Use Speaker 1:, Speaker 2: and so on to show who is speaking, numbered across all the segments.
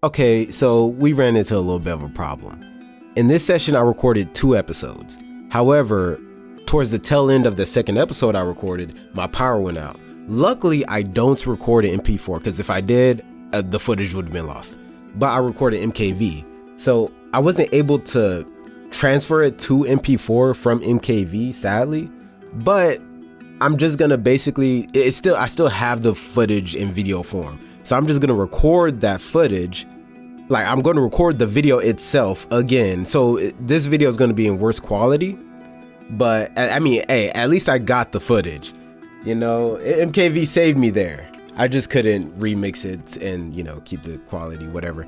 Speaker 1: Okay, so we ran into a little bit of a problem. In this session, I recorded 2 episodes. However, towards the tail end of the second episode I recorded, my power went out. Luckily, I don't record in MP4 because if I did, the footage would have been lost. But I recorded MKV, so I wasn't able to transfer it to MP4 from MKV, sadly. But I'm just gonna basically, I still have the footage in video form. So I'm just gonna record that footage. Like, I'm gonna record the video itself again. So this video is gonna be in worse quality. But I mean, hey, at least I got the footage. You know, MKV saved me there. I just couldn't remix it and, you know, keep the quality, whatever.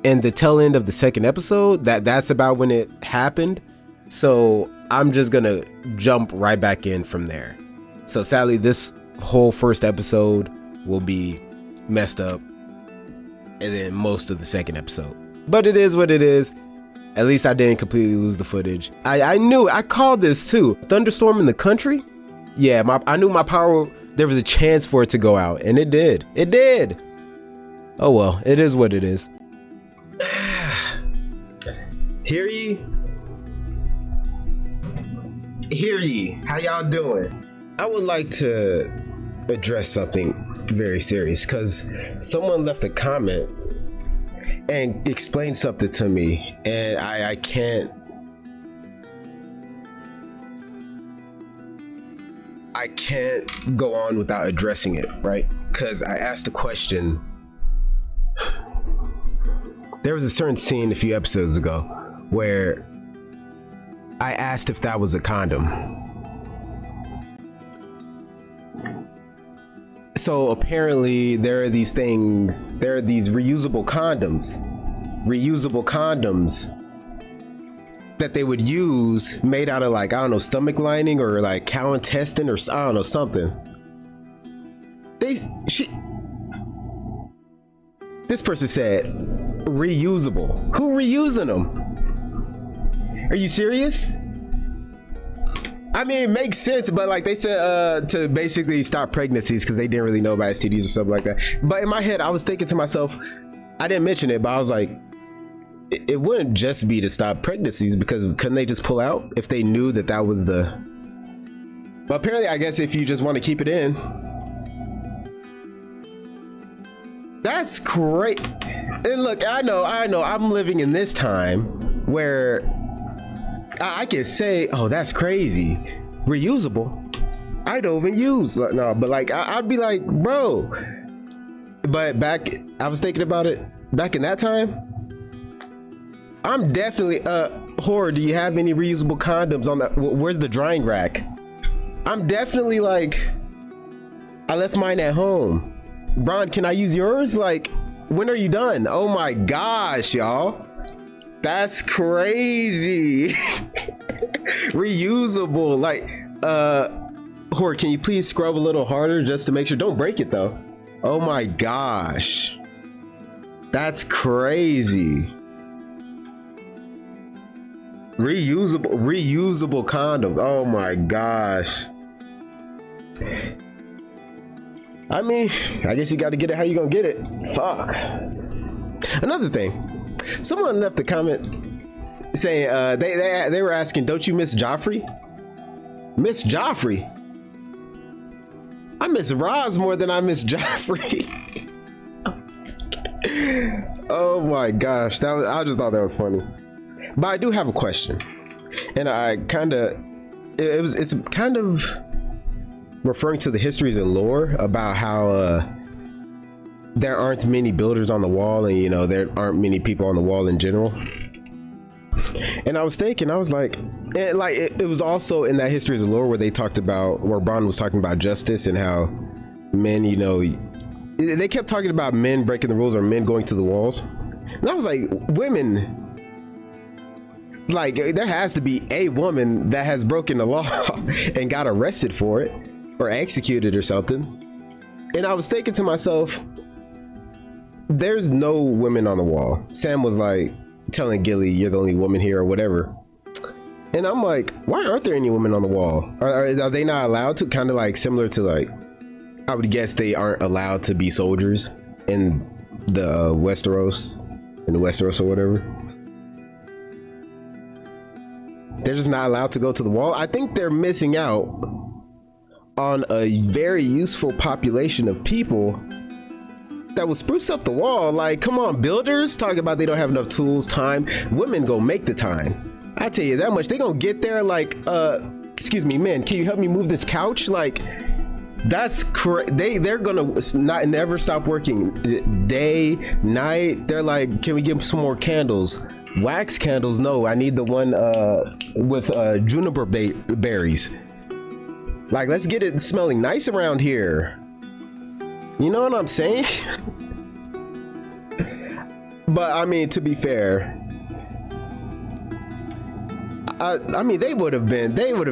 Speaker 1: And the tail end of the second episode, that's about when it happened. So I'm just gonna jump right back in from there. So sadly, this whole first episode will be messed up, and then most of the second episode. But it is what it is. At least I didn't completely lose the footage. I knew, I called this too. Thunderstorm in the country? Yeah, I knew my power, there was a chance for it to go out, and it did. It did. Oh well, it is what it is. Hear ye? Hear ye. How y'all doing? I would like to address something very serious because someone left a comment and explained something to me, and I can't go on without addressing it, right? Because I asked a question. There was a certain scene a few episodes ago where I asked if that was a condom. So apparently there are these reusable condoms that they would use made out of, like, I don't know, stomach lining or like cow intestine or I don't know, something. This person said reusable. Who reusing them? Are you serious? I mean, it makes sense, but like they said to basically stop pregnancies because they didn't really know about STDs or something like that. But in my head, I was thinking to myself, I didn't mention it, but I was like, it wouldn't just be to stop pregnancies, because couldn't they just pull out if they knew that was the... But apparently, I guess if you just want to keep it in. That's great. And look, I know, I'm living in this time where I can say, oh, that's crazy. Reusable. I don't even use, no, but like, I'd be like, bro. But I was thinking about it, back in that time, I'm definitely, Whore, do you have any reusable condoms on that? Where's the drying rack? I'm definitely like, I left mine at home. Bron, can I use yours? Like, when are you done? Oh my gosh, y'all. That's crazy. Reusable, like, Whore, can you please scrub a little harder just to make sure? Don't break it though. Oh my gosh. That's crazy. Reusable condom. Oh my gosh. I mean, I guess you got to get it how you gonna get it. Fuck. Another thing, someone left a comment saying they were asking, don't you miss Joffrey? Miss Joffrey? I miss Roz more than I miss Joffrey. Oh my gosh, I just thought that was funny. But I do have a question, and it's kind of referring to the histories and lore about how there aren't many builders on the wall, and you know, there aren't many people on the wall in general. And I was thinking, I was like, and like it was also in that histories and lore where they talked about, where Bron was talking about justice and how men, you know, they kept talking about men breaking the rules or men going to the walls, and I was like, women. Like, there has to be a woman that has broken the law and got arrested for it or executed or something. And I was thinking to myself, there's no women on the wall. Sam was like telling Gilly, you're the only woman here or whatever. And I'm like, why aren't there any women on the wall? Are they not allowed to? Kind of like similar to, like, I would guess they aren't allowed to be soldiers in the Westeros, in the Westeros or whatever. They're just not allowed to go to the wall. I think they're missing out on a very useful population of people that will spruce up the wall. Like, come on, builders talking about they don't have enough tools, time. Women go make the time. I tell you that much. They gonna get there like, excuse me, man, can you help me move this couch? Like, that's they're gonna not never stop working day, night. They're like, can we get some more candles? Wax candles? No, I need the one with juniper berries. Like, let's get it smelling nice around here. You know what I'm saying? But I mean, to be fair, I mean, they would have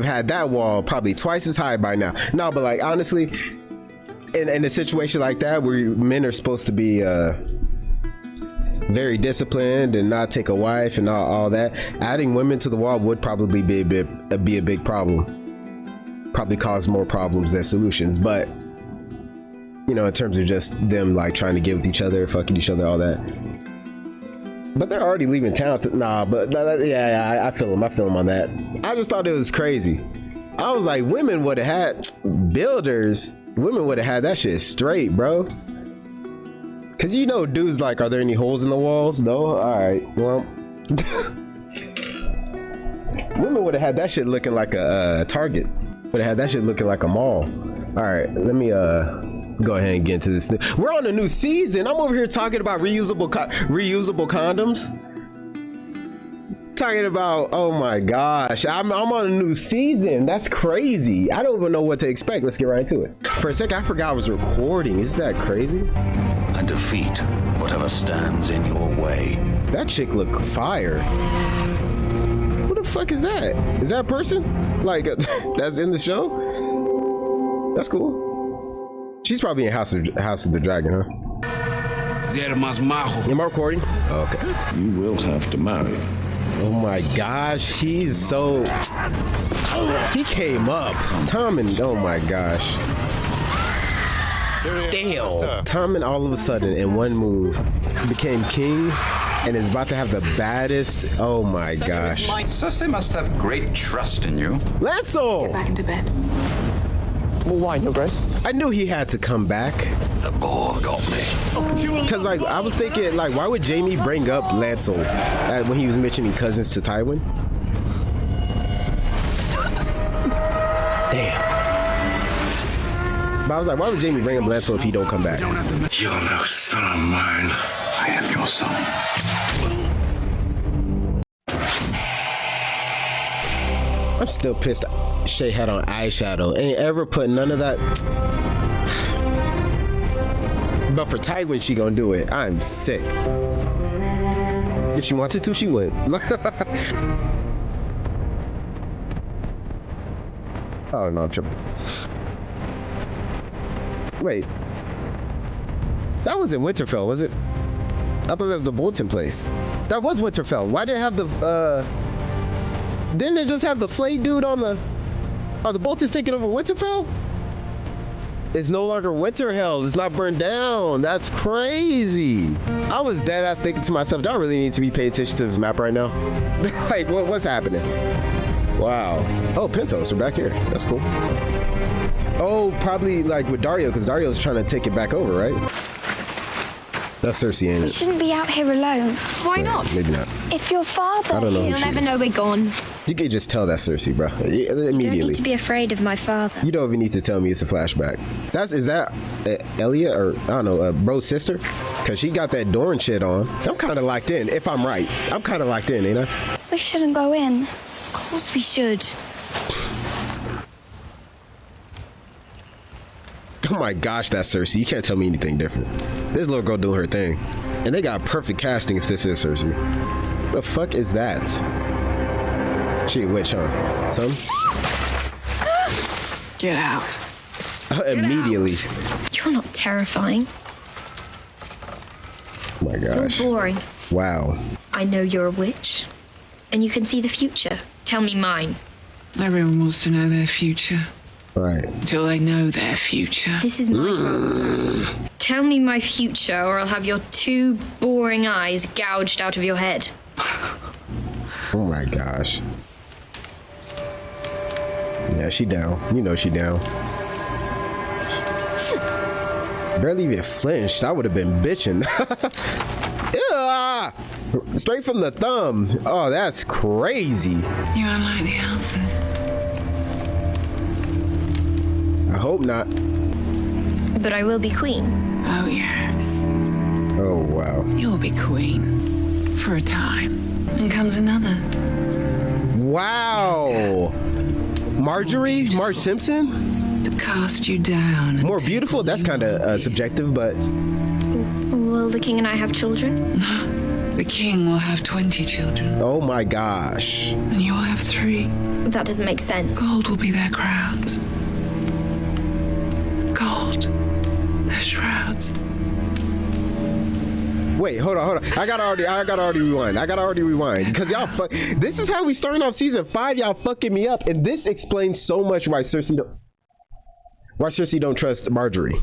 Speaker 1: had that wall probably twice as high by now. No, but like, honestly, in a situation like that where men are supposed to be very disciplined and not take a wife and all that, adding women to the wall would probably be a big problem. Probably cause more problems than solutions. But you know, in terms of just them like trying to get with each other, fucking each other, all that. But they're already leaving town. Yeah, I feel them on that. I just thought it was crazy. I was like, women would have had builders. Women would have had that shit straight, bro. Cause you know, dudes like, are there any holes in the walls? No. All right. Well, women would have had that shit looking like a Target. Would have had that shit looking like a mall. All right. Let me go ahead and get into this. We're on a new season. I'm over here talking about reusable condoms. Talking about, oh my gosh, I'm on a new season. That's crazy. I don't even know what to expect. Let's get right into it. For a second, I forgot I was recording. Isn't that crazy?
Speaker 2: And defeat whatever stands in your way.
Speaker 1: That chick look fire. What the fuck is that? Is that a person? Like, that's in the show? That's cool. She's probably in House of the Dragon, huh? Am I recording? Oh, okay.
Speaker 3: You will have to marry.
Speaker 1: Oh my gosh, he's so... He came up. Tommen, oh my gosh. Damn. Tommen all of a sudden, in one move, became king and is about to have the baddest... Oh my gosh.
Speaker 2: Cersei must have great trust in you.
Speaker 1: Lancel!
Speaker 4: Get back into bed.
Speaker 5: Well, why, Your Grace?
Speaker 1: I knew he had to come back.
Speaker 2: The ball got me.
Speaker 1: Cause like, I was thinking, like, why would Jaime bring up Lancel when he was mentioning cousins to Tywin? Damn. But I was like, why would Jaime bring up Lancel if he don't come back?
Speaker 3: You're no son of mine. I am your son.
Speaker 1: I'm still pissed Shay had on eyeshadow. Ain't ever put none of that. But for Tywin, she gonna do it. I'm sick. If she wanted to, she would. Oh no, I'm tripping. Wait. That was in Winterfell, was it? I thought that was the Bolton place. That was Winterfell. Why did it have the didn't it just have the Flay dude on the... Are the Boltons taking over Winterfell? It's no longer Winterhell. It's not burned down. That's crazy. I was dead ass thinking to myself, do I really need to be paying attention to this map right now? Like, what's happening? Wow. Oh, Pentos are back here. That's cool. Oh, probably like with Dario, because Dario's trying to take it back over, right? That's Cersei, ain't it?
Speaker 6: You shouldn't be out here alone. Why not?
Speaker 1: Maybe not.
Speaker 6: If your father...
Speaker 1: I don't know.
Speaker 6: He'll never know we're gone.
Speaker 1: You can just tell that's Cersei, bro. Immediately.
Speaker 6: You don't need to be afraid of my father.
Speaker 1: You don't even need to tell me it's a flashback. Is that Elia or, I don't know, bro's sister? Because she got that Dorne shit on. I'm kind of locked in, if I'm right. I'm kind of locked in, ain't I?
Speaker 6: We shouldn't go in. Of course we should.
Speaker 1: Oh my gosh, that's Cersei. You can't tell me anything different. This little girl doing her thing. And they got perfect casting if this is Cersei. The fuck is that? She a witch, huh? Son?
Speaker 4: Get out.
Speaker 1: Immediately.
Speaker 6: You're not terrifying.
Speaker 1: Oh my gosh.
Speaker 6: You're boring.
Speaker 1: Wow.
Speaker 6: I know you're a witch. And you can see the future. Tell me mine.
Speaker 4: Everyone wants to know their future.
Speaker 1: Right.
Speaker 4: Till they know their future.
Speaker 6: This is my answer. Tell me my future, or I'll have your two boring eyes gouged out of your head.
Speaker 1: Oh my gosh. Yeah, she down. You know she down. Barely even flinched. I would have been bitching. Yeah. Straight from the thumb. Oh, that's crazy.
Speaker 4: You unlike the others.
Speaker 1: I hope not.
Speaker 6: But I will be queen.
Speaker 4: Oh, yes.
Speaker 1: Oh, wow.
Speaker 4: You'll be queen. For a time. And comes another.
Speaker 1: Wow. Marjorie? Marge Simpson?
Speaker 4: To cast you down.
Speaker 1: More beautiful? That's kind of subjective, but...
Speaker 6: Will the king and I have children?
Speaker 4: The king will have 20 children.
Speaker 1: Oh my gosh.
Speaker 4: And you'll have 3.
Speaker 6: That doesn't make sense.
Speaker 4: Gold will be their crowns. Gold. Their shrouds.
Speaker 1: Wait, hold on. I gotta already rewind. Because y'all this is how we starting off season 5. Y'all fucking me up. And this explains so much why Cersei don't trust Marjorie.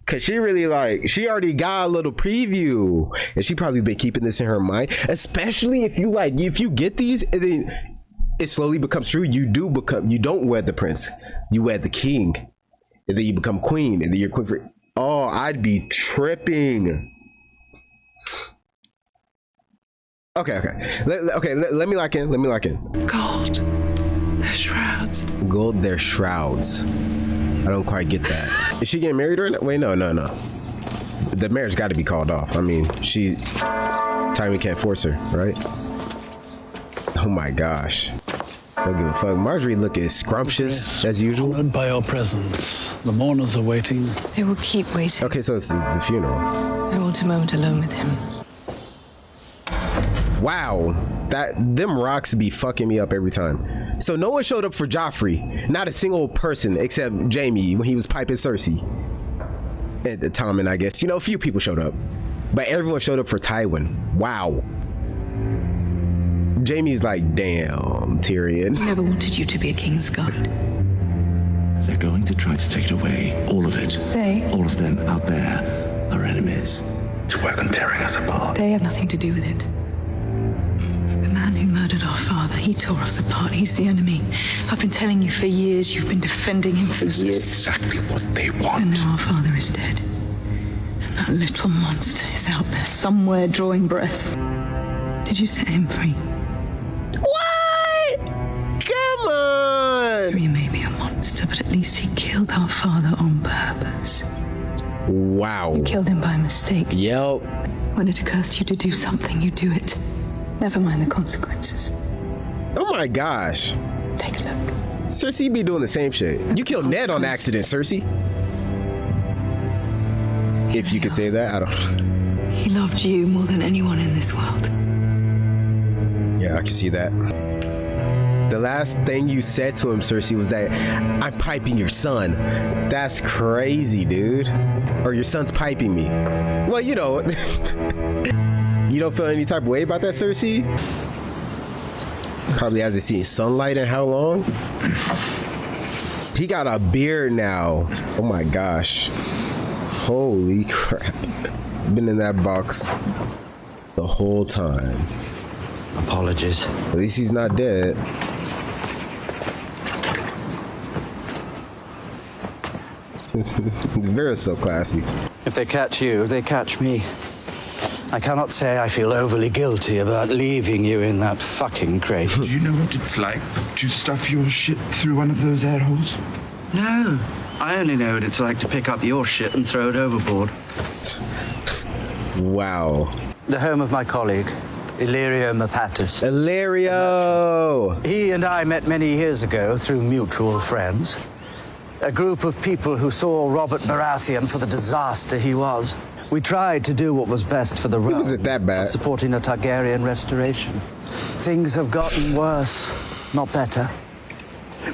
Speaker 1: Cause she really she already got a little preview, and she probably been keeping this in her mind. Especially if you get these, and then it slowly becomes true. You don't wed the prince, you wed the king, and then you become queen, and then you're queen for. Oh, I'd be tripping. Okay. Let me lock in.
Speaker 4: Gold. Their shrouds.
Speaker 1: Gold, their shrouds. I don't quite get that. Is she getting married right now? Wait, no. The marriage got to be called off. I mean, Tywin can't force her, right? Oh my gosh. Don't give a fuck. Marjorie looking scrumptious as usual.
Speaker 7: Honored by your presence. The mourners are waiting.
Speaker 8: They will keep waiting.
Speaker 1: Okay, so it's the funeral.
Speaker 8: I want a moment alone with him.
Speaker 1: Wow. Them rocks be fucking me up every time. So no one showed up for Joffrey. Not a single person except Jaime when he was piping Cersei. And Tommen, I guess. A few people showed up. But everyone showed up for Tywin. Wow. Jaime's like, damn, Tyrion.
Speaker 8: I never wanted you to be a Kingsguard.
Speaker 3: They're going to try to take it away. All of it.
Speaker 8: They?
Speaker 3: All of them out there are enemies. To work on tearing us apart.
Speaker 8: They have nothing to do with it. The man who murdered our father, he tore us apart. He's the enemy. I've been telling you for years. You've been defending him for
Speaker 3: This
Speaker 8: years.
Speaker 3: is exactly what they want.
Speaker 8: And now our father is dead. And that little monster is out there somewhere drawing breath. Did you set him free?
Speaker 1: What? Come on.
Speaker 8: He may be a monster, but at least he killed our father on purpose.
Speaker 1: Wow.
Speaker 8: You killed him by mistake.
Speaker 1: Yep.
Speaker 8: When it occurs to you to do something, you do it. Never mind the consequences.
Speaker 1: Oh my gosh.
Speaker 8: Take a look.
Speaker 1: Cersei be doing the same shit. You killed Ned on accident, Cersei. If you could say that, I don't.
Speaker 8: He loved you more than anyone in this world.
Speaker 1: Yeah, I can see that. The last thing you said to him, Cersei, was that I'm piping your son. That's crazy, dude. Or your son's piping me. Well, you don't feel any type of way about that, Cersei? Probably hasn't seen sunlight in how long? He got a beard now. Oh my gosh. Holy crap. Been in that box the whole time.
Speaker 9: Apologies.
Speaker 1: At least he's not dead. Very so classy.
Speaker 9: If they catch you, they catch me. I cannot say I feel overly guilty about leaving you in that fucking crate.
Speaker 3: Do you know what it's like to stuff your shit through one of those air holes?
Speaker 9: No, I only know what it's like to pick up your shit and throw it overboard.
Speaker 1: Wow.
Speaker 9: The home of my colleague, Illyrio Mapatis.
Speaker 1: Illyrio!
Speaker 9: He and I met many years ago through mutual friends. A group of people who saw Robert Baratheon for the disaster he was. We tried to do what was best for the realm.
Speaker 1: Was it that bad?
Speaker 9: Supporting a Targaryen restoration. Things have gotten worse, not better.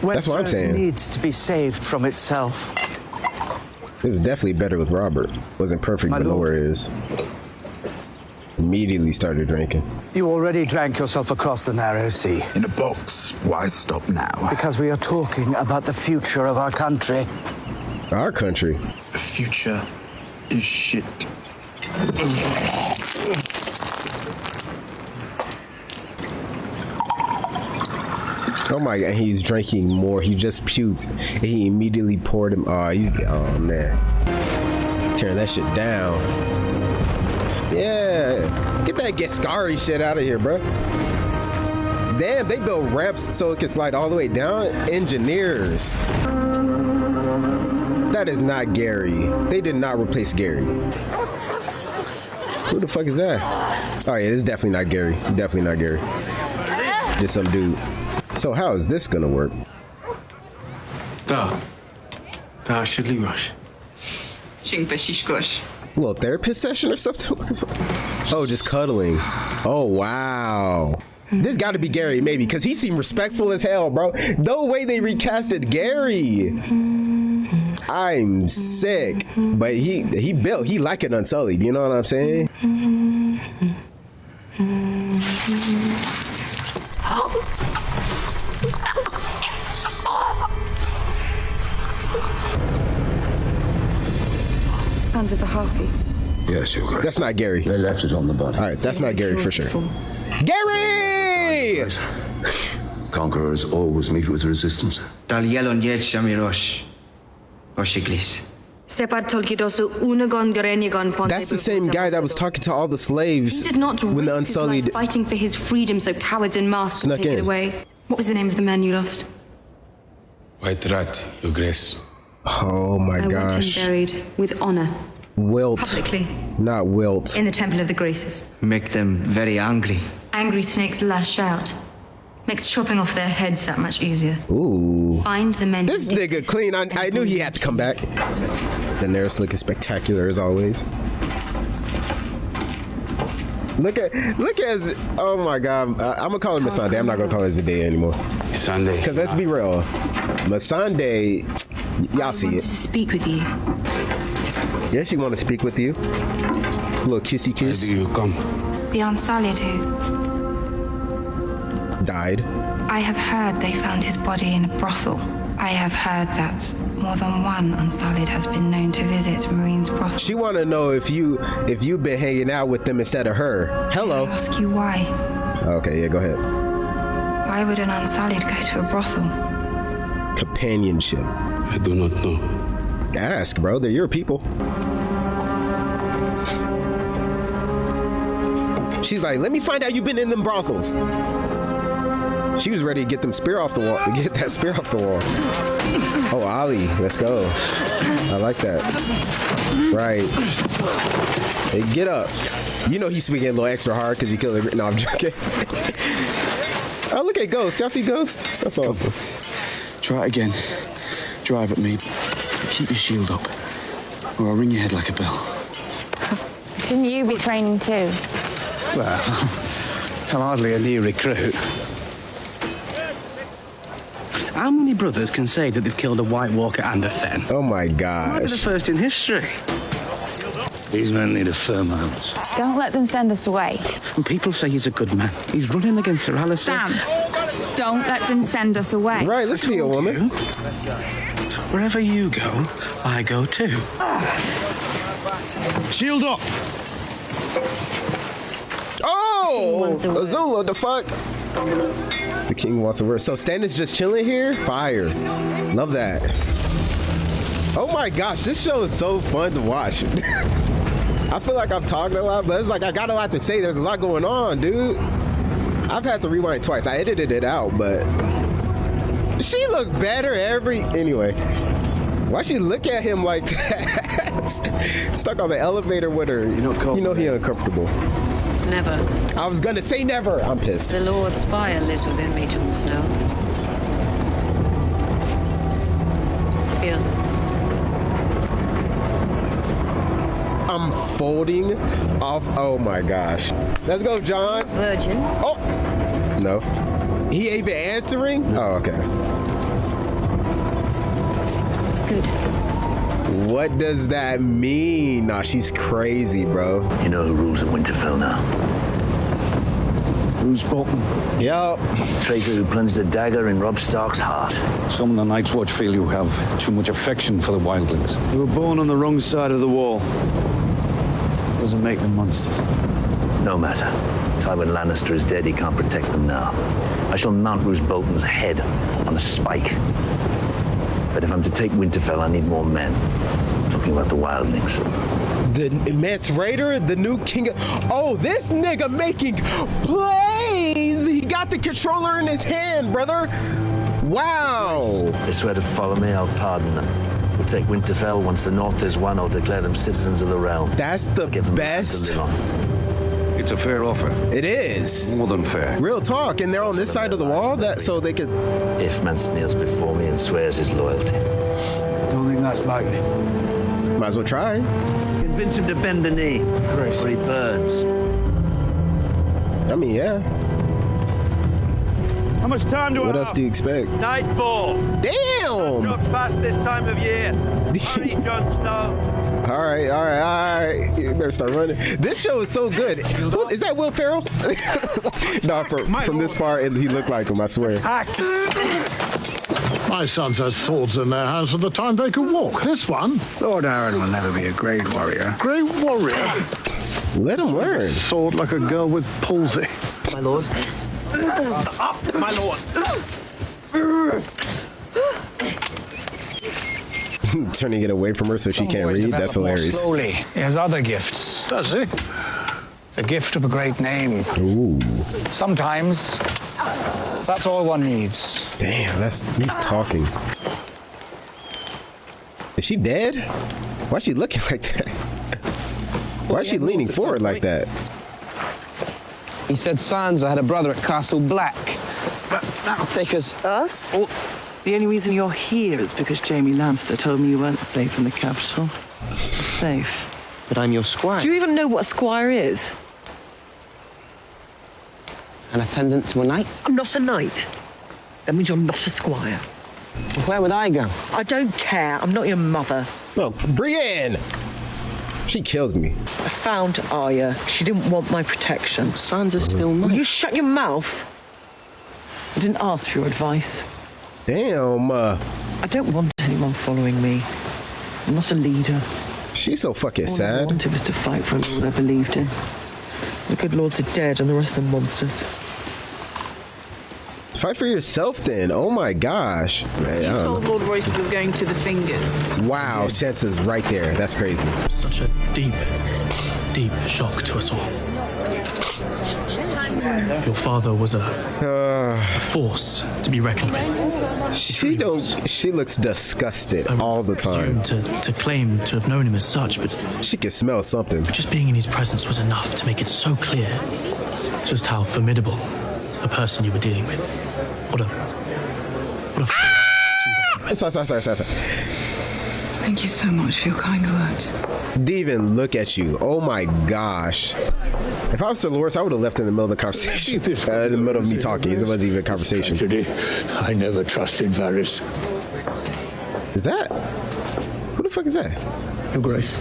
Speaker 1: That's what I'm saying.
Speaker 9: Westeros needs to be saved from itself.
Speaker 1: It was definitely better with Robert. Wasn't perfect,
Speaker 9: My
Speaker 1: but
Speaker 9: lord.
Speaker 1: nowhere is. Immediately started drinking.
Speaker 9: You already drank yourself across the narrow sea.
Speaker 3: In a box. Why stop now?
Speaker 9: Because we are talking about the future of our country.
Speaker 1: Our country.
Speaker 3: The future is shit.
Speaker 1: Oh my god, he's drinking more. He just puked. And he immediately poured him. Oh man. Tearing that shit down. Yeah. Get that Gascari shit out of here, bro. Damn, they built ramps so it can slide all the way down. Engineers. That is not Gary. They did not replace Gary. Who the fuck is that? Oh yeah, this is definitely not Gary. Definitely not Gary. Just some dude. So how is this gonna work? Little therapist session or something? Oh, just cuddling. Oh wow. This gotta be Gary, maybe, because he seemed respectful as hell, bro. No way they recasted Gary. I'm sick. But he like an Unsullied, you know what I'm saying?
Speaker 8: Sons of the Harpy.
Speaker 3: Yes, you're correct.
Speaker 1: That's not Gary.
Speaker 3: They left it on the body.
Speaker 1: All right, that's not Gary for sure. Gary!
Speaker 3: Conquerors always meet with resistance.
Speaker 9: That's
Speaker 1: the same guy that was talking to all the slaves
Speaker 8: He did not
Speaker 1: when the
Speaker 8: risk his
Speaker 1: Unsullied
Speaker 8: life fighting for his freedom, so cowards and masks
Speaker 1: snuck
Speaker 8: take it
Speaker 1: in.
Speaker 8: away. What was the name of the man you lost?
Speaker 10: White Rat, Your Grace.
Speaker 1: Oh my
Speaker 8: I want
Speaker 1: gosh.
Speaker 8: him buried with honor,
Speaker 1: Wilt.
Speaker 8: publicly,
Speaker 1: Not Wilt.
Speaker 8: in the Temple of the Graces.
Speaker 9: make them very angry.
Speaker 8: Angry snakes lash out. Makes chopping off their heads that much easier.
Speaker 1: Ooh.
Speaker 8: Find the men.
Speaker 1: This
Speaker 8: who did
Speaker 1: nigga
Speaker 8: this
Speaker 1: clean. I
Speaker 8: and
Speaker 1: knew he
Speaker 8: bring
Speaker 1: had to come back. Daenerys looking spectacular as always. Look at oh my god. I'm gonna call him Missandei. I'm not gonna call her Zendaya anymore.
Speaker 10: Sunday.
Speaker 1: Cause let's be real, Missandei, y'all see
Speaker 8: wanted
Speaker 1: it.
Speaker 8: to speak with you.
Speaker 1: Yeah, she want to speak with you. A little kissy
Speaker 10: Where
Speaker 1: kiss.
Speaker 10: do you come?
Speaker 8: The Unsullied who?
Speaker 1: Died.
Speaker 8: I have heard they found his body in a brothel. I have heard that more than one Unsullied has been known to visit Marine's brothel.
Speaker 1: She want to know if you've been hanging out with them instead of her. Hello.
Speaker 8: I ask you why.
Speaker 1: Okay, yeah, go ahead.
Speaker 8: Why would an Unsullied go to a brothel?
Speaker 1: Companionship.
Speaker 10: I do not know.
Speaker 1: Ask, bro. They're your people. She's like, let me find out you've been in them brothels. She was ready to get them spear off the wall. To get that spear off the wall. Oh, Ali, let's go. I like that. Right. Hey, get up. You know he's speaking a little extra hard because he killed her. No, I'm joking. Oh, look at Ghost. Y'all see Ghost? That's awesome.
Speaker 11: Try it again. Drive at me. Keep your shield up, or I'll ring your head like a bell.
Speaker 12: Shouldn't you be training too?
Speaker 11: Well, I'm hardly a new recruit. How many brothers can say that they've killed a White Walker and a Fen?
Speaker 1: Oh my
Speaker 11: Might be the
Speaker 1: gosh.
Speaker 11: first in history.
Speaker 3: These men need a firm hand.
Speaker 12: Don't let them send us away.
Speaker 11: And people say he's a good man. He's running against Sir Alistair.
Speaker 12: Sam, don't let them send us away.
Speaker 1: Right, listen to your woman.
Speaker 11: Wherever you go, I go too. Shield up!
Speaker 1: Oh, Azula, the fuck? The king wants a word. So Stannis just chilling here? Fire. Love that. Oh my gosh, this show is so fun to watch. I feel like I'm talking a lot, but it's like I got a lot to say. There's a lot going on, dude. I've had to rewind twice. I edited it out, but she looked better anyway. Why she look at him like that? Stuck on the elevator with her. You know he uncomfortable.
Speaker 13: Never.
Speaker 1: I was gonna say never. I'm pissed.
Speaker 13: The Lord's fire lit within me, Jon Snow. Feel.
Speaker 1: I'm folding off. Oh my gosh. Let's go, John.
Speaker 13: Virgin.
Speaker 1: Oh. No. He even answering? Oh, okay.
Speaker 13: Good.
Speaker 1: What does that mean? Nah, she's crazy, bro.
Speaker 3: You know who rules at Winterfell now?
Speaker 11: Bruce Bolton.
Speaker 1: Yup.
Speaker 3: Traitor who plunged a dagger in Robb Stark's heart.
Speaker 7: Some of the Night's Watch feel you have too much affection for the wildlings.
Speaker 11: You were born on the wrong side of the wall. Doesn't make them monsters.
Speaker 3: No matter. Tywin Lannister is dead, he can't protect them now. I shall mount Roose Bolton's head on a spike. But if I'm to take Winterfell, I need more men. I'm talking about the wildlings.
Speaker 1: The Mance Raider, the new king of... Oh, this nigga making plays! He got the controller in his hand, brother! Wow!
Speaker 3: They swear to follow me, I'll pardon them. We'll take Winterfell. Once the North is won, I'll declare them citizens of the realm.
Speaker 1: That's the best.
Speaker 7: It's a fair offer.
Speaker 1: It is.
Speaker 7: More than fair.
Speaker 1: Real talk, and they're on this side of the wall, that so they could...
Speaker 3: If Mance kneels before me and swears his loyalty.
Speaker 11: Don't think that's likely.
Speaker 1: Might as well try.
Speaker 3: Convince him to bend the knee, or he burns.
Speaker 1: I mean, yeah.
Speaker 14: How much time do I have?
Speaker 1: What else do you expect?
Speaker 14: Nightfall.
Speaker 1: Damn!
Speaker 14: Drop fast this time of year. Hurry, Jon Snow.
Speaker 1: All right. You better start running. This show is so good. Is that Will Ferrell? No, from this far, he looked like him, I swear.
Speaker 15: My sons had swords in their hands from the time they could walk. This one...
Speaker 11: Lord Aaron will never be a great warrior.
Speaker 15: Great warrior?
Speaker 1: Let him learn.
Speaker 15: Sword like a girl with palsy.
Speaker 3: My lord.
Speaker 15: Up, my lord.
Speaker 1: Turning it away from her so she can't read. That's hilarious.
Speaker 11: Slowly. He has other gifts.
Speaker 15: Does he?
Speaker 11: The gift of a great name.
Speaker 1: Ooh.
Speaker 11: Sometimes, that's all one needs.
Speaker 1: Damn, he's talking. Is she dead? Why is she looking like that? Why is she leaning forward like that?
Speaker 5: He said Sansa had a brother at Castle Black. But that'll take us...
Speaker 16: Us? Well, the only reason you're here is because Jaime Lannister told me you weren't safe in the capital. Safe.
Speaker 5: But I'm your squire.
Speaker 16: Do you even know what a squire is?
Speaker 5: An attendant to a knight?
Speaker 16: I'm not a knight. That means you're not a squire.
Speaker 5: Well, where would I go?
Speaker 16: I don't care. I'm not your mother.
Speaker 1: No, Brienne! She kills me.
Speaker 16: I found Arya. She didn't want my protection.
Speaker 5: Sansa's still mine.
Speaker 16: Will you shut your mouth? I didn't ask for your advice.
Speaker 1: Damn.
Speaker 16: I don't want anyone following me. I'm not a leader.
Speaker 1: She's so fucking
Speaker 16: All
Speaker 1: sad.
Speaker 16: I wanted was to fight for a lord I believed in. The good lords are dead and the rest are monsters.
Speaker 1: Fight for yourself then. Oh my gosh. Man,
Speaker 17: You told Lord Royce we were going to the Fingers.
Speaker 1: wow, Sansa's right there. That's crazy.
Speaker 18: Such a deep shock to us all. Your father was a force to be reckoned with.
Speaker 1: She looks disgusted all the time.
Speaker 18: To claim to have known him as such, but
Speaker 1: she can smell something.
Speaker 18: But just being in his presence was enough to make it so clear just how formidable a person you were dealing with. What a
Speaker 1: Sorry.
Speaker 8: Thank you so much for your kind words.
Speaker 1: Didn't even look at you. Oh my gosh. If I was Dolores, I would have left in the middle of the conversation. In the middle of me talking. It wasn't even a conversation.
Speaker 15: I never trusted Varys.
Speaker 1: Is that? Who the fuck is that?
Speaker 11: Your Grace.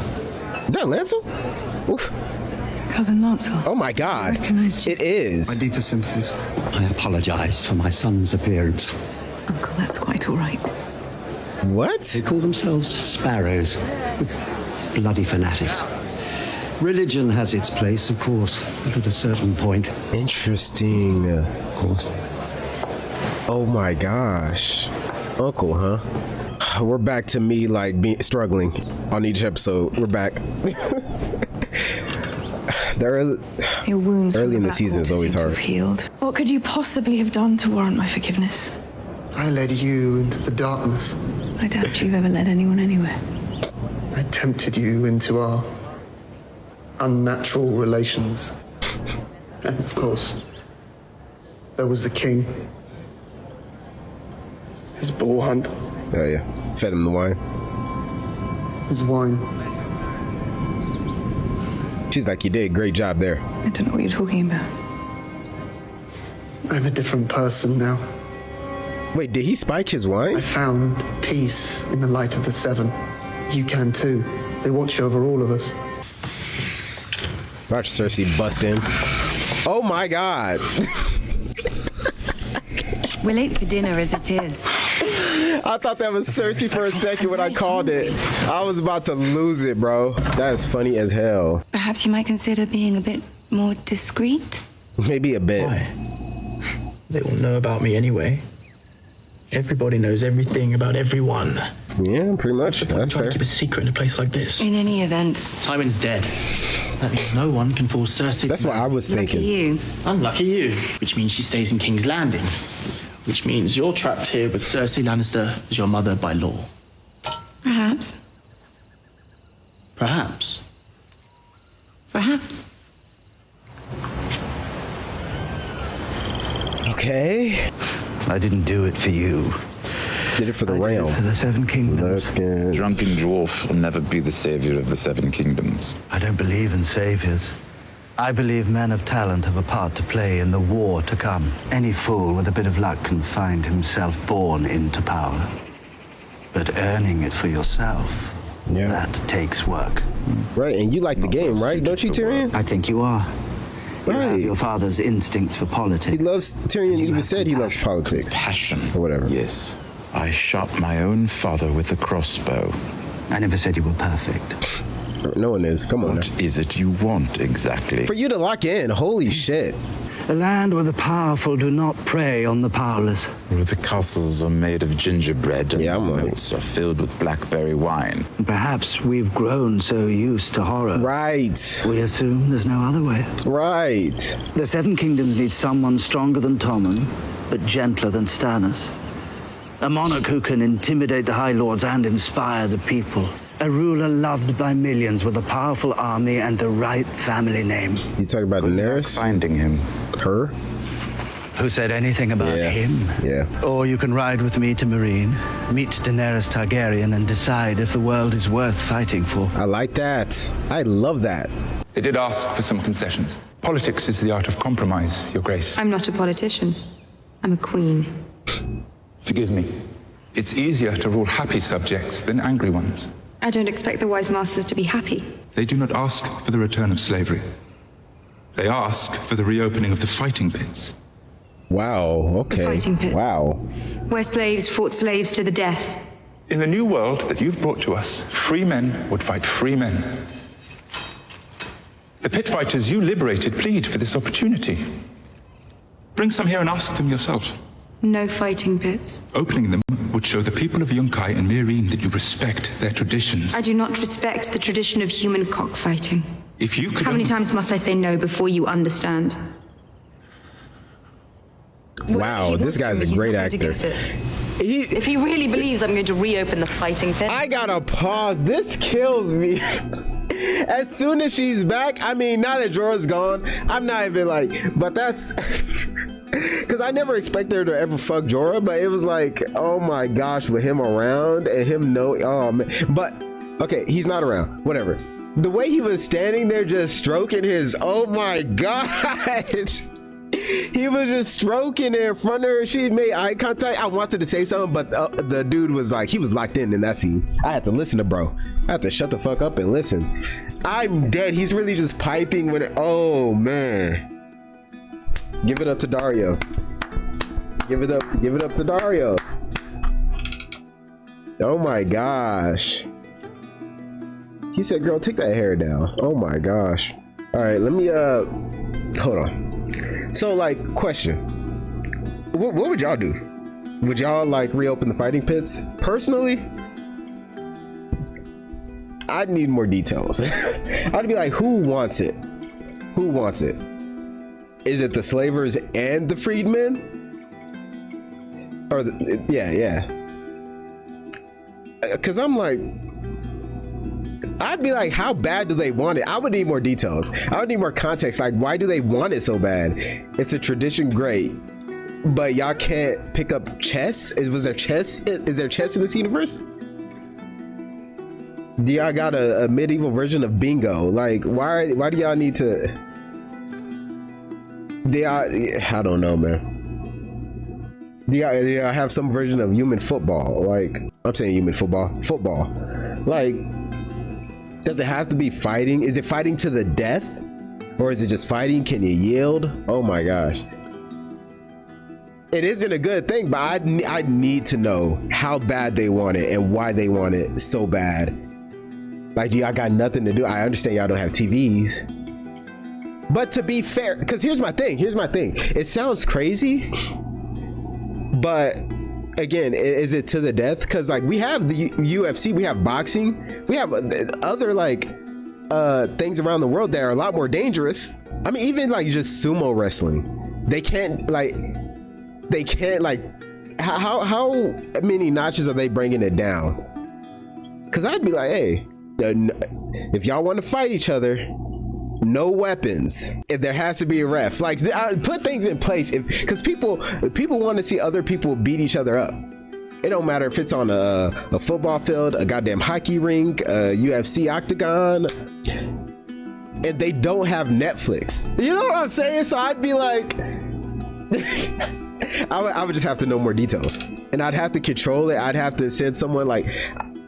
Speaker 1: Is that Lancel? Oof.
Speaker 8: Cousin Lancel.
Speaker 1: Oh my god.
Speaker 8: I recognized you.
Speaker 1: It is.
Speaker 11: My deepest sympathies.
Speaker 19: I apologize for my son's appearance.
Speaker 8: Uncle, that's quite all right.
Speaker 1: What?
Speaker 19: They call themselves sparrows. Bloody fanatics. Religion has its place, of course, but at a certain point.
Speaker 1: Interesting.
Speaker 19: Of course.
Speaker 1: Oh my gosh. Uncle, huh? We're back to me like struggling on each episode. We're back.
Speaker 8: Your wounds
Speaker 1: early in the season is always hard.
Speaker 8: Healed. What could you possibly have done to warrant my forgiveness?
Speaker 11: I led you into the darkness.
Speaker 8: I doubt you've ever led anyone anywhere.
Speaker 11: I tempted you into our unnatural relations. And of course, there was the king. His boar hunt.
Speaker 1: Oh yeah. Fed him the wine.
Speaker 11: His wine.
Speaker 1: She's like, you did a great job there.
Speaker 8: I don't know what you're talking about.
Speaker 11: I'm a different person now.
Speaker 1: Wait, did he spike his wine?
Speaker 11: I found peace in the light of the seven. You can too. They watch over all of us.
Speaker 1: Watch Cersei bust in. Oh my God.
Speaker 20: We're late for dinner as it is.
Speaker 1: I thought that was Cersei for a second when I called it. I was about to lose it, bro. That is funny as hell.
Speaker 20: Perhaps you might consider being a bit more discreet?
Speaker 1: Maybe a bit.
Speaker 18: Why? They all know about me anyway. Everybody knows everything about everyone.
Speaker 1: Yeah, pretty much. That's fair.
Speaker 18: Keep a secret in a place like this.
Speaker 20: In any event.
Speaker 18: Tywin's dead. That means no one can force Cersei.
Speaker 1: That's what I was thinking.
Speaker 20: Lucky you.
Speaker 18: Unlucky you. Which means she stays in King's Landing. Which means you're trapped here with Cersei Lannister as your mother by law.
Speaker 20: Perhaps.
Speaker 18: Perhaps.
Speaker 20: Perhaps.
Speaker 1: Okay.
Speaker 9: I didn't do it for you.
Speaker 1: Did it for the realm.
Speaker 9: For the Seven Kingdoms.
Speaker 2: Drunken dwarf will never be the savior of the Seven Kingdoms.
Speaker 9: I don't believe in saviors. I believe men of talent have a part to play in the war to come. Any fool with a bit of luck can find himself born into power. But earning it for yourself, that takes work.
Speaker 1: Right, and you like the game, right? Don't you, Tyrion?
Speaker 9: I think you are. You have your father's instincts for politics.
Speaker 1: He loves, Tyrion even said he loves politics.
Speaker 2: Passion.
Speaker 1: Or whatever.
Speaker 2: Yes. I shot my own father with a crossbow.
Speaker 9: I never said you were perfect.
Speaker 1: No one is. Come on.
Speaker 2: What is it you want exactly?
Speaker 1: For you to lock in. Holy shit.
Speaker 9: A land where the powerful do not prey on the powerless.
Speaker 2: Where the castles are made of gingerbread and the moats are filled with blackberry wine.
Speaker 9: Perhaps we've grown so used to horror.
Speaker 1: Right.
Speaker 9: We assume there's no other way.
Speaker 1: Right.
Speaker 9: The Seven Kingdoms need someone stronger than Tommen, but gentler than Stannis. A monarch who can intimidate the High Lords and inspire the people. A ruler loved by millions with a powerful army and the right family name.
Speaker 1: You talking about Daenerys?
Speaker 2: Finding him.
Speaker 1: Her?
Speaker 9: Who said anything about him?
Speaker 1: Yeah.
Speaker 9: Or you can ride with me to Meereen, meet Daenerys Targaryen, and decide if the world is worth fighting for.
Speaker 1: I like that. I love that.
Speaker 21: They did ask for some concessions. Politics is the art of compromise, Your Grace.
Speaker 22: I'm not a politician. I'm a queen.
Speaker 21: Forgive me. It's easier to rule happy subjects than angry ones.
Speaker 22: I don't expect the wise masters to be happy.
Speaker 21: They do not ask for the return of slavery. They ask for the reopening of the fighting pits.
Speaker 1: Wow, okay.
Speaker 22: The fighting pits.
Speaker 1: Wow.
Speaker 22: Where slaves fought slaves to the death.
Speaker 21: In the new world that you've brought to us, free men would fight free men. The pit fighters you liberated plead for this opportunity. Bring some here and ask them yourself.
Speaker 22: No fighting pits.
Speaker 21: Opening them would show the people of Yunkai and Meereen that you respect their traditions.
Speaker 22: I do not respect the tradition of human cockfighting.
Speaker 21: If you could...
Speaker 22: How many times must I say no before you understand?
Speaker 1: Wow, this guy's a great actor.
Speaker 23: If he really believes I'm going to reopen the fighting pit.
Speaker 1: I gotta pause. This kills me. As soon as she's back, I mean, now that Jorah's gone, I'm not even like, but that's... Because I never expected her to ever fuck Jorah, but it was like, oh my gosh, with him around and him oh man. But, okay, he's not around, whatever. The way he was standing there just stroking his, oh my god. He was just stroking it in front of her. She made eye contact. I wanted to say something, but the dude was like, he was locked in that scene. I had to listen to bro. I had to shut the fuck up and listen. I'm dead. He's really just piping with it. Oh man. Give it up to Dario. Give it up to Dario. Oh my gosh. He said, girl, take that hair down. Oh my gosh. All right, let me, hold on. So like, question. What would y'all do? Would y'all like reopen the fighting pits? Personally, I'd need more details. I'd be like, who wants it? Who wants it? Is it the slavers and the freedmen? Or yeah. Cause I'm like, I'd be like, how bad do they want it? I would need more details. I would need more context. Like, why do they want it so bad? It's a tradition, great, but y'all can't pick up chess? Was there chess? Is there chess in this universe? Do y'all got a medieval version of bingo? Like, why do y'all need to? I don't know, man. Do y'all have some version of human football? Like, I'm saying human football. Like, does it have to be fighting? Is it fighting to the death? Or is it just fighting? Can you yield? Oh my gosh. It isn't a good thing, but I need to know how bad they want it and why they want it so bad. Like, y'all got nothing to do. I understand y'all don't have TVs. But to be fair, because here's my thing. It sounds crazy, but again, is it to the death? Because like we have the UFC, we have boxing, we have other like things around the world that are a lot more dangerous. I mean, even like just sumo wrestling, they can't like how many notches are they bringing it down? Because I'd be like, hey, if y'all want to fight each other, no weapons. If there has to be a ref, like put things in place, because people want to see other people beat each other up. It don't matter if it's on a football field, a goddamn hockey rink, a UFC octagon, and they don't have Netflix. You know what I'm saying? So I'd be like, I would just have to know more details, and I'd have to control it. I'd have to send someone, like,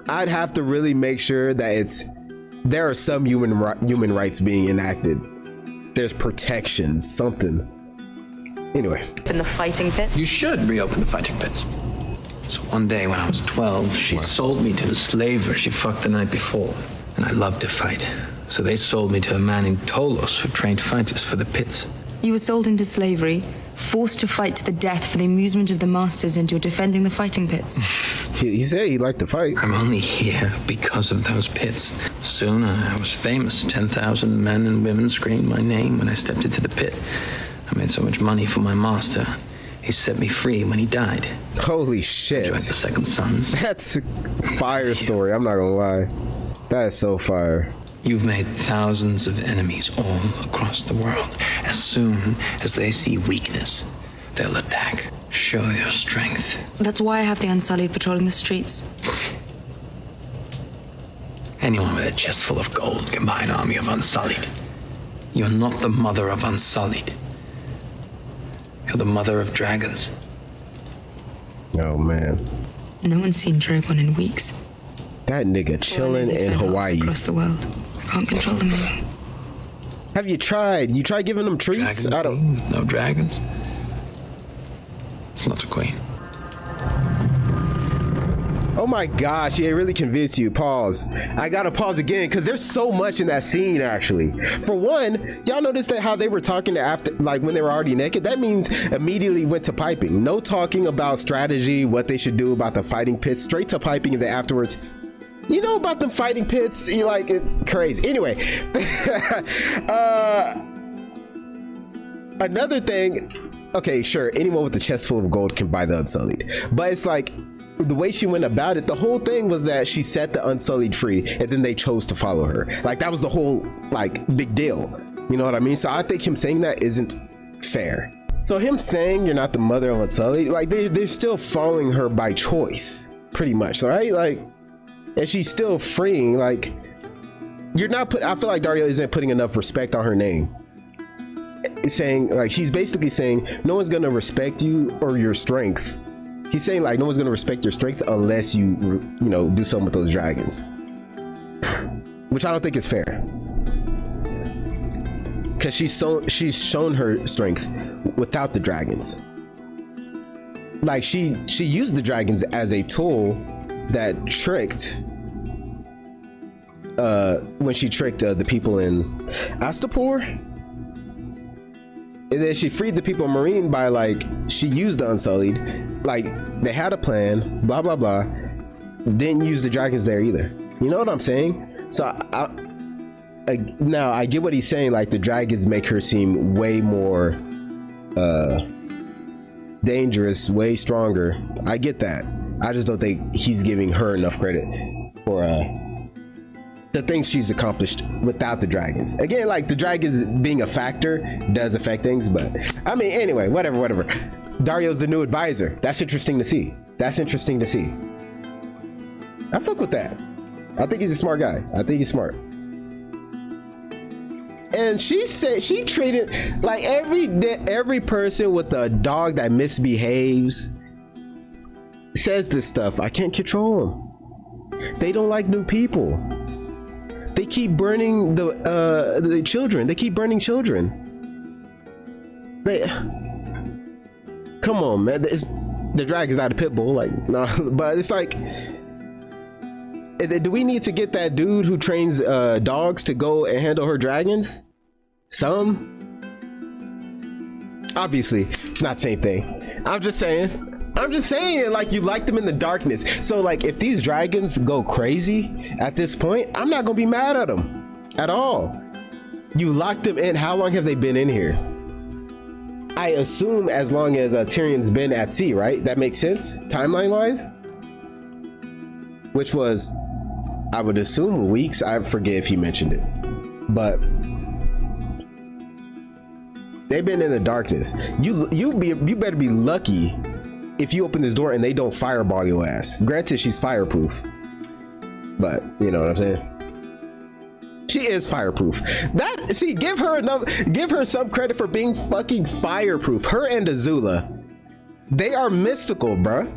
Speaker 1: I'd have to really make sure that there are some human rights being enacted. There's protections, something. Anyway.
Speaker 23: In the fighting pits?
Speaker 5: You should reopen the fighting pits. So one day when I was 12, she sold me to a slaver she fucked the night before. And I loved to fight. So they sold me to a man in Tolos who trained fighters for the pits.
Speaker 22: You were sold into slavery, forced to fight to the death for the amusement of the masters, and you're defending the fighting pits.
Speaker 1: He said he liked to fight.
Speaker 5: I'm only here because of those pits. Soon I was famous. 10,000 men and women screamed my name when I stepped into the pit. I made so much money for my master. He set me free when he died.
Speaker 1: Holy shit.
Speaker 5: Joined the Second Sons.
Speaker 1: That's a fire story, I'm not gonna lie. That is so fire.
Speaker 5: You've made thousands of enemies all across the world. As soon as they see weakness, they'll attack. Show your strength.
Speaker 22: That's why I have the Unsullied patrolling the streets.
Speaker 5: Anyone with a chest full of gold can buy an army of Unsullied. You're not the mother of Unsullied. You're the mother of dragons.
Speaker 1: Oh, man.
Speaker 22: No one's seen Drogon in weeks.
Speaker 1: That nigga chilling in Hawaii.
Speaker 22: Across the world. I can't control them anymore.
Speaker 1: Have you tried? You tried giving them treats?
Speaker 5: I don't. No dragons. It's not a queen.
Speaker 1: Oh my gosh, yeah, it really convinced you. Pause. I gotta pause again because there's so much in that scene, actually. For one, y'all noticed that how they were talking after, like when they were already naked? That means immediately went to piping. No talking about strategy, what they should do about the fighting pits, straight to piping, and then afterwards, you know about them fighting pits? You like, it's crazy. Anyway, another thing, okay, sure, anyone with a chest full of gold can buy the Unsullied, but it's like, the way she went about it, the whole thing was that she set the Unsullied free and then they chose to follow her. Like, that was the whole, like, big deal. You know what I mean? So I think him saying that isn't fair. So him saying you're not the mother of Unsullied, like, they're still following her by choice, pretty much, right? Like, and she's still freeing, like, you're not I feel like Dario isn't putting enough respect on her name. It's saying, like, she's basically saying no one's gonna respect you or your strength. He's saying, like, no one's gonna respect your strength unless you know, do something with those dragons, which I don't think is fair, because she's shown her strength without the dragons. Like, she used the dragons as a tool that tricked when she tricked the people in Astapor, and then she freed the people in Marine by, like, she used the Unsullied. Like, they had a plan, blah blah blah, didn't use the dragons there either. You know what I'm saying? So now I get what he's saying, like, the dragons make her seem way more dangerous, way stronger. I get that. I just don't think he's giving her enough credit for the things she's accomplished without the dragons. Again, like, the dragons being a factor does affect things, but I mean, anyway, whatever. Dario's the new advisor. That's interesting to see. I fuck with that. I think he's a smart guy. I think he's smart. And she said she treated, like, every person with a dog that misbehaves says this stuff. I can't control him. They don't like new people. They keep burning the children. They keep burning children. Come on, man. The dragon's not a pit bull, like, no. But it's like, do we need to get that dude who trains dogs to go and handle her dragons? Obviously, it's not the same thing. I'm just saying, like, you like them in the darkness. So, like, if these dragons go crazy at this point, I'm not gonna be mad at them at all. You locked them in. How long have they been in here? I assume as long as Tyrion's been at sea, right? That makes sense, timeline-wise? Which was, I would assume, weeks. I forget if he mentioned it. But they've been in the darkness. You better be lucky if you open this door and they don't fireball your ass. Granted, she's fireproof, but you know what I'm saying? She is fireproof. Give her some credit for being fucking fireproof. Her and Azula, they are mystical, bruh.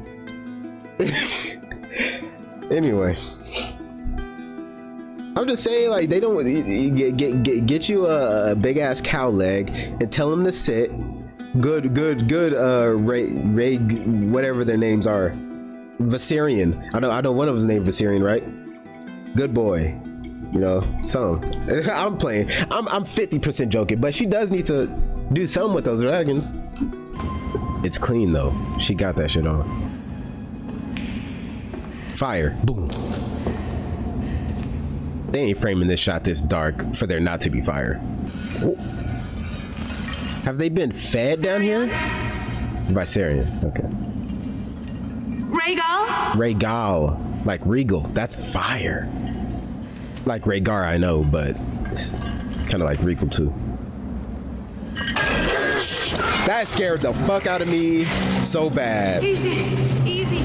Speaker 1: Anyway, I'm just saying, like, they don't get you a big ass cow leg and tell them to sit. Good. Ray, whatever their names are. Viserion. I know one of them named Viserion, right? Good boy. You know, I'm playing. I'm 50% joking, but she does need to do something with those dragons. It's clean though. She got that shit on. Fire. Boom. They ain't framing this shot this dark for there not to be fire. Ooh. Have they been fed down here? Viserion. Okay. Rhaegal. Like regal. That's fire. Like Rhaegar, I know, but it's kind of like regal too. That scared the fuck out of me so bad.
Speaker 8: Easy.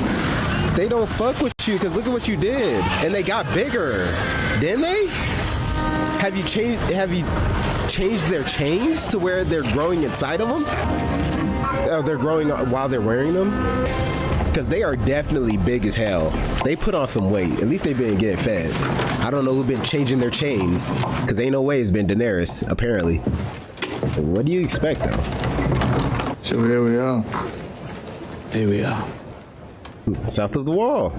Speaker 1: They don't fuck with you because look at what you did, and they got bigger, didn't they? Have you changed their chains to where they're growing inside of them? They're growing while they're wearing them? Because they are definitely big as hell. They put on some weight. At least they've been getting fed. I don't know who's been changing their chains, because ain't no way it's been Daenerys, apparently. What do you expect, though?
Speaker 4: So here we are.
Speaker 19: Here we are.
Speaker 1: South of the wall.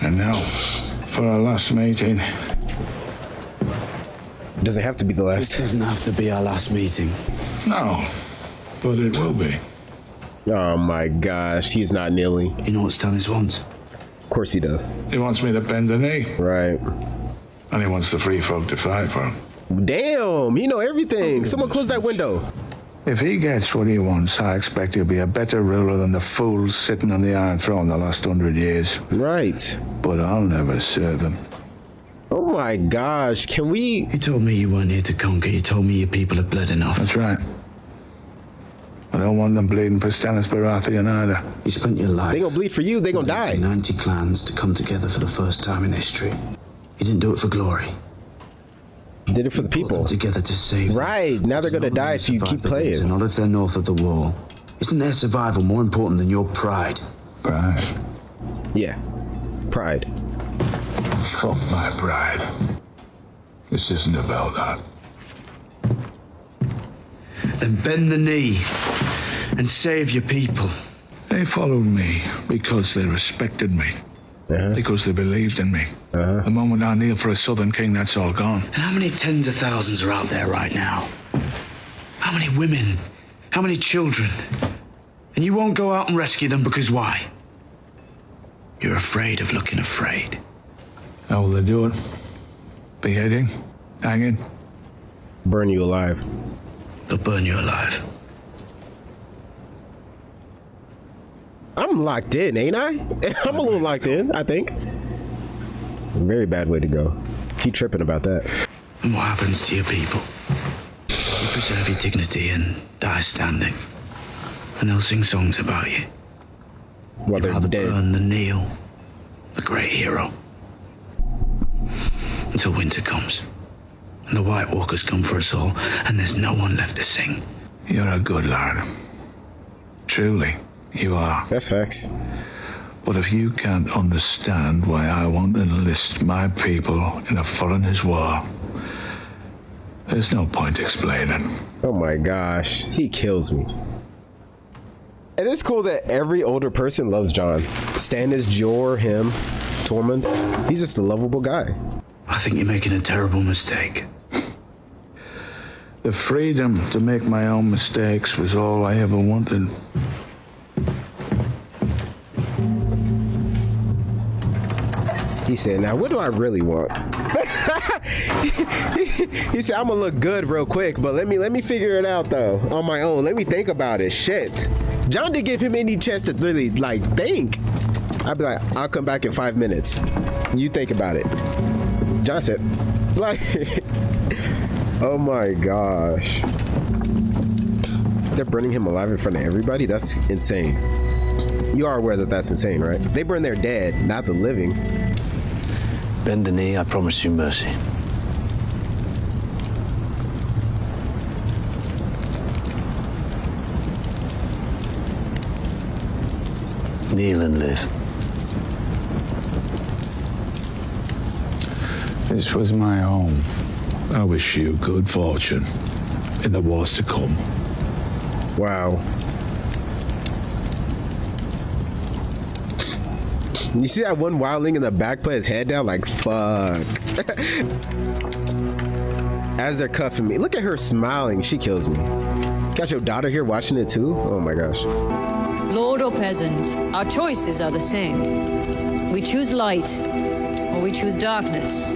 Speaker 4: And now, for our last meeting.
Speaker 1: Doesn't have to be the last.
Speaker 19: It doesn't have to be our last meeting.
Speaker 4: No, but it will be.
Speaker 1: Oh my gosh, he's not kneeling.
Speaker 19: You know what Stannis wants?
Speaker 1: Of course he does.
Speaker 4: He wants me to bend the knee.
Speaker 1: Right.
Speaker 4: And he wants the free folk to fight for him.
Speaker 1: Damn, you know everything. Someone close that window.
Speaker 4: If he gets what he wants, I expect he'll be a better ruler than the fools sitting on the Iron Throne the last 100 years.
Speaker 1: Right.
Speaker 4: But I'll never serve him.
Speaker 1: Oh my gosh, can we...
Speaker 19: You told me you weren't here to conquer. You told me your people have bled enough.
Speaker 4: That's right. I don't want them bleeding for Stannis Baratheon either.
Speaker 19: You spent your life...
Speaker 1: They gonna bleed for you, they gonna die.
Speaker 19: 90 clans to come together for the first time in history. You didn't do it for glory.
Speaker 1: You did it for the people.
Speaker 19: Them together to save them.
Speaker 1: Right, now they're gonna die if you keep playing.
Speaker 19: Not if they're north of the wall. Isn't their survival more important than your pride?
Speaker 4: Pride?
Speaker 1: Yeah, pride.
Speaker 4: Fuck my pride. This isn't about that.
Speaker 19: Then bend the knee and save your people.
Speaker 4: They followed me because they respected me. Because they believed in me. The moment I kneel for a southern king, that's all gone.
Speaker 19: And how many tens of thousands are out there right now? How many women? How many children? And you won't go out and rescue them because why? You're afraid of looking afraid.
Speaker 4: How will they do it? Beheading? Hanging?
Speaker 1: Burn you alive.
Speaker 19: They'll burn you alive.
Speaker 1: I'm locked in, ain't I? I'm a little locked in, I think. Very bad way to go. Keep tripping about that.
Speaker 19: And what happens to your people? You preserve your dignity and die standing. And they'll sing songs about you.
Speaker 1: While they're dead.
Speaker 19: Burn the kneel, the great hero. Until winter comes. And the White Walkers come for us all, and there's no one left to sing.
Speaker 4: You're a good lad. Truly, you are.
Speaker 1: That's facts.
Speaker 4: But if you can't understand why I want to enlist my people in a foreigner's war, there's no point explaining.
Speaker 1: Oh my gosh, he kills me. And it's cool that every older person loves John. Stannis, Jor, him, Tormund. He's just a lovable guy.
Speaker 19: I think you're making a terrible mistake.
Speaker 4: The freedom to make my own mistakes was all I ever wanted.
Speaker 1: He said, now what do I really want? He said, I'm gonna look good real quick, but let me figure it out though, on my own. Let me think about it. Shit. John didn't give him any chance to really like think. I'd be like, I'll come back in 5 minutes. You think about it. John said, like, oh my gosh. They're burning him alive in front of everybody? That's insane. You are aware that that's insane, right? They burn their dead, not the living.
Speaker 3: Bend the knee, I promise you mercy. Kneel and live.
Speaker 4: This was my home. I wish you good fortune in the wars to come.
Speaker 1: Wow. You see that one wildling in the back put his head down like, fuck. As they're cuffing me. Look at her smiling. She kills me. Got your daughter here watching it too? Oh my gosh.
Speaker 6: Lord or peasant, our choices are the same. We choose light, or we choose darkness.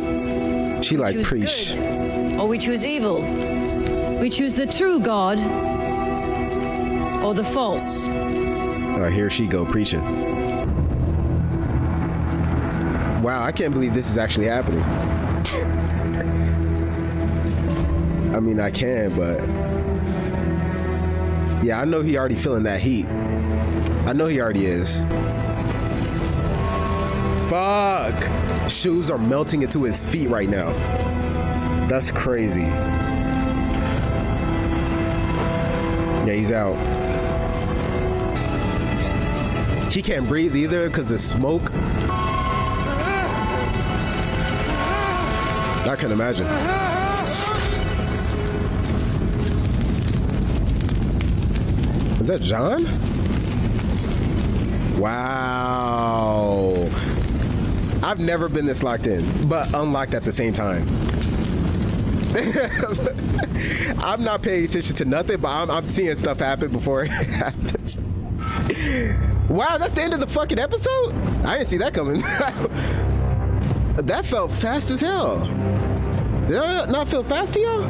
Speaker 1: She like preach.
Speaker 6: Good, or we choose evil. We choose the true God, or the false.
Speaker 1: Oh, here she go preaching. Wow, I can't believe this is actually happening. I mean, I can, but yeah, I know he already feeling that heat. I know he already is. Fuck! Shoes are melting into his feet right now. That's crazy. Yeah, he's out. He can't breathe either because of smoke. I can imagine. Is that John? Wow. I've never been this locked in, but unlocked at the same time. I'm not paying attention to nothing, but I'm seeing stuff happen before it happens. Wow, that's the end of the fucking episode? I didn't see that coming. That felt fast as hell. Did I not feel fast to y'all?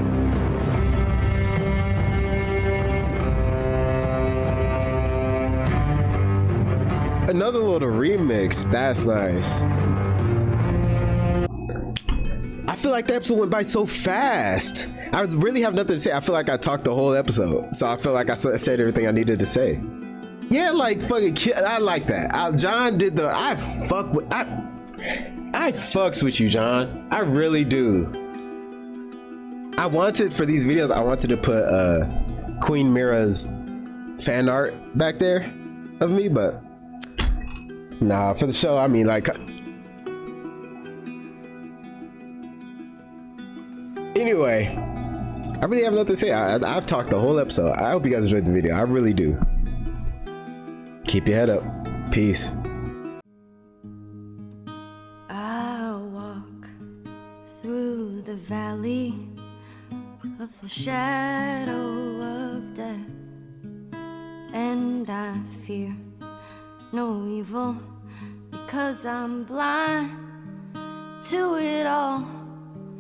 Speaker 1: Another little remix. That's nice. I feel like the episode went by so fast. I really have nothing to say. I feel like I talked the whole episode. So I feel like I said everything I needed to say. Yeah, like fucking I like that. John did the I fucks with you, John. I really do. I wanted for these videos, I wanted to put Queen Mira's fan art back there of me, but nah, for the show, I mean, like, anyway, I really have nothing to say. I've talked the whole episode. I hope you guys enjoyed the video. I really do. Keep your head up. Peace.
Speaker 10: I'll walk through the valley of the shadow of death, and I fear no evil because I'm blind to it all.